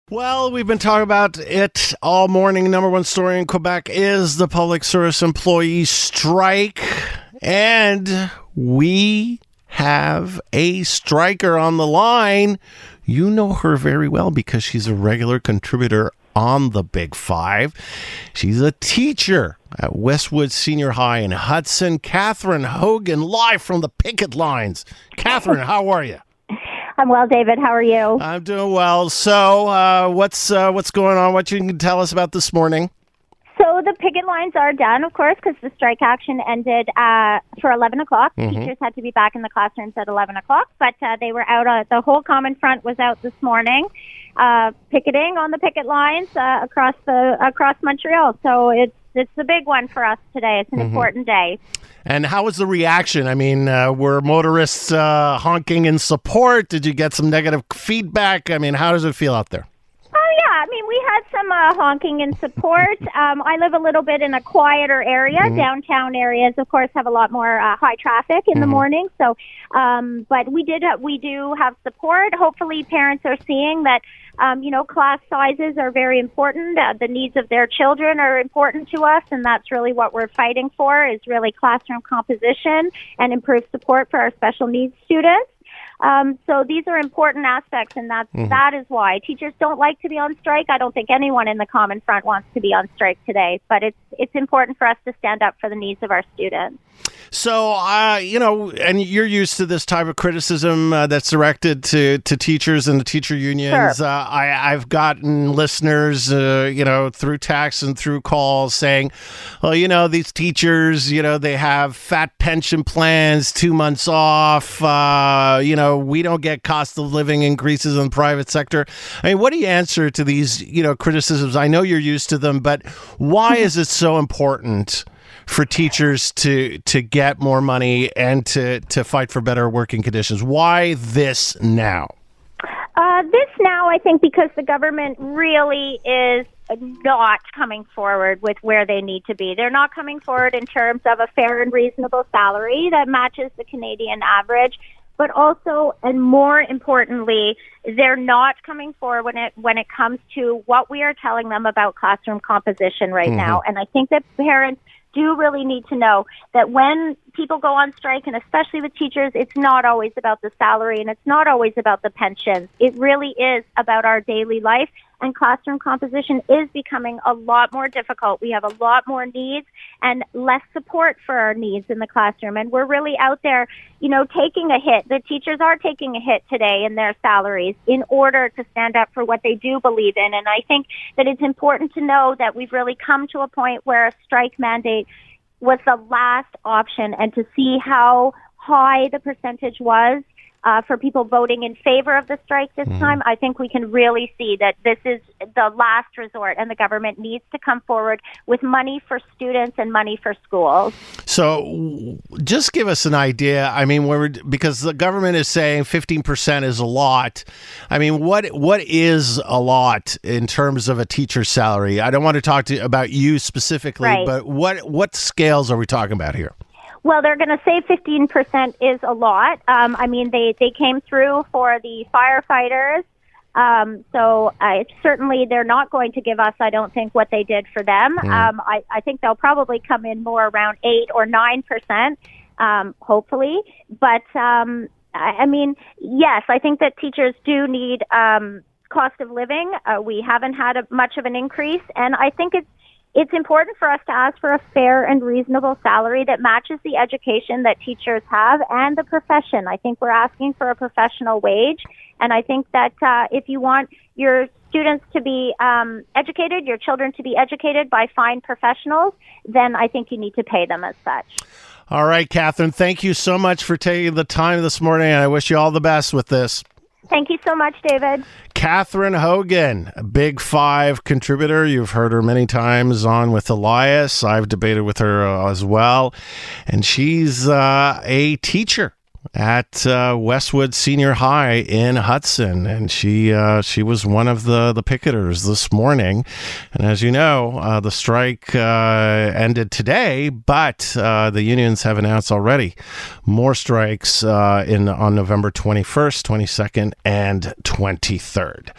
Well, we've been talking about it all morning. Number one story in Quebec is the public service employee strike. And we have a striker on the line. You know her very well because she's a regular contributor on the Big Five. She's a teacher at Westwood Senior High in Hudson. Catherine Hogan, live from the picket lines. Catherine, how are you? I'm well, David. How are you? I'm doing well. So what's going on? What you can tell us about this morning? So the picket lines are done, of course, because the strike action ended for 11 o'clock. Mm-hmm. Teachers had to be back in the classrooms at 11 o'clock, but they were out. The whole Common Front was out this morning, picketing on the picket lines across Montreal. So it's a big one for us today. It's an important day. And how was the reaction? I mean, were motorists honking in support? Did you get some negative feedback? I mean, how does it feel out there? Oh, yeah. I mean, we had some honking in support. I live a little bit in a quieter area. Mm-hmm. Downtown areas, of course, have a lot more high traffic in the morning. So, but we do have support. Hopefully, parents are seeing that. Class sizes are very important. The needs of their children are important to us, and that's really what we're fighting for, is really classroom composition and improved support for our special needs students. So these are important aspects, and that is why teachers don't like to be on strike. I don't think anyone in the Common Front wants to be on strike today, but it's important for us to stand up for the needs of our students. So, and you're used to this type of criticism that's directed to teachers and the teacher unions. Sure. I've gotten listeners, through texts and through calls saying, well, these teachers, they have fat pension plans, 2 months off, we don't get cost of living increases in the private sector. I mean, what do you answer to these, criticisms? I know you're used to them, but why is it so important for teachers to get more money and to fight for better working conditions? Why this now? This now, I think, because the government really is not coming forward with where they need to be. They're not coming forward in terms of a fair and reasonable salary that matches the Canadian average, but also, and more importantly, they're not coming forward when it comes to what we are telling them about classroom composition right now. And I think that parents do really need to know that when people go on strike, and especially with teachers, it's not always about the salary and it's not always about the pensions. It really is about our daily life, and classroom composition is becoming a lot more difficult. We have a lot more needs and less support for our needs in the classroom, and we're really out there, taking a hit. The teachers are taking a hit today in their salaries in order to stand up for what they do believe in, and I think that it's important to know that we've really come to a point where a strike mandate was the last option, and to see how high the percentage was for people voting in favor of the strike this time, I think we can really see that this is the last resort, and the government needs to come forward with money for students and money for schools. So just give us an idea. I mean, because the government is saying 15% is a lot. I mean, what is a lot in terms of a teacher's salary? I don't want to talk about you specifically, right, but what scales are we talking about here? Well, they're going to say 15% is a lot. They came through for the firefighters. So certainly they're not going to give us, I don't think, what they did for them. I think they'll probably come in more around 8 or 9%, hopefully. But, yes, I think that teachers do need cost of living. We haven't had much of an increase, and I think it's important for us to ask for a fair and reasonable salary that matches the education that teachers have and the profession. I think we're asking for a professional wage, and I think that if you want your students to be educated, your children to be educated by fine professionals, then I think you need to pay them as such. All right, Catherine, thank you so much for taking the time this morning, and I wish you all the best with this. Thank you so much, David. Catherine Hogan, a Big Five contributor. You've heard her many times on with Elias. I've debated with her as well. And she's a teacher at Westwood Senior High in Hudson, and she was one of the picketers this morning. And as you know, the strike ended today, but the unions have announced already more strikes on November 21st, 22nd, and 23rd.